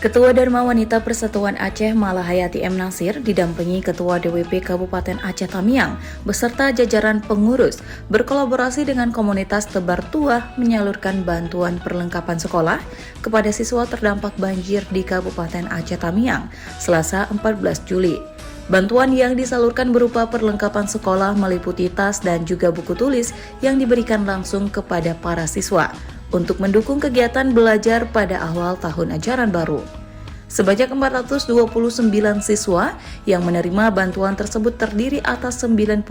Ketua Dharma Wanita Persatuan Aceh Malahayati M. Nasir didampingi Ketua DWP Kabupaten Aceh Tamiang beserta jajaran pengurus berkolaborasi dengan komunitas Tebar Tuah menyalurkan bantuan perlengkapan sekolah kepada siswa terdampak banjir di Kabupaten Aceh Tamiang Selasa 14 Juli. Bantuan yang disalurkan berupa perlengkapan sekolah meliputi tas dan juga buku tulis yang diberikan langsung kepada para siswa untuk mendukung kegiatan belajar pada awal tahun ajaran baru. Sebanyak 429 siswa yang menerima bantuan tersebut terdiri atas 93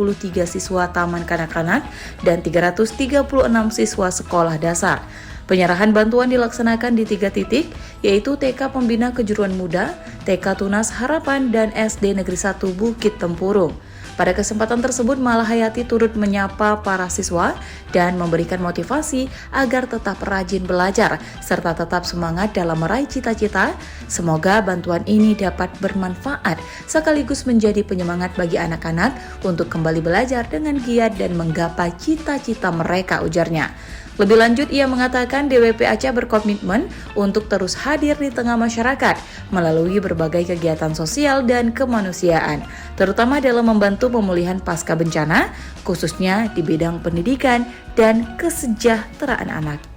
siswa taman kanak-kanak dan 336 siswa sekolah dasar. Penyerahan bantuan dilaksanakan di 3 titik, yaitu TK Pembina Kejuruan Muda, TK Tunas Harapan, dan SD Negeri 1 Bukit Tempurung. Pada kesempatan tersebut, Malahayati turut menyapa para siswa dan memberikan motivasi agar tetap rajin belajar serta tetap semangat dalam meraih cita-cita. Semoga bantuan ini dapat bermanfaat sekaligus menjadi penyemangat bagi anak-anak untuk kembali belajar dengan giat dan menggapai cita-cita mereka, ujarnya. Lebih lanjut, ia mengatakan DWP Aceh berkomitmen untuk terus hadir di tengah masyarakat melalui berbagai kegiatan sosial dan kemanusiaan, terutama dalam membantu pemulihan pasca bencana, khususnya di bidang pendidikan dan kesejahteraan anak.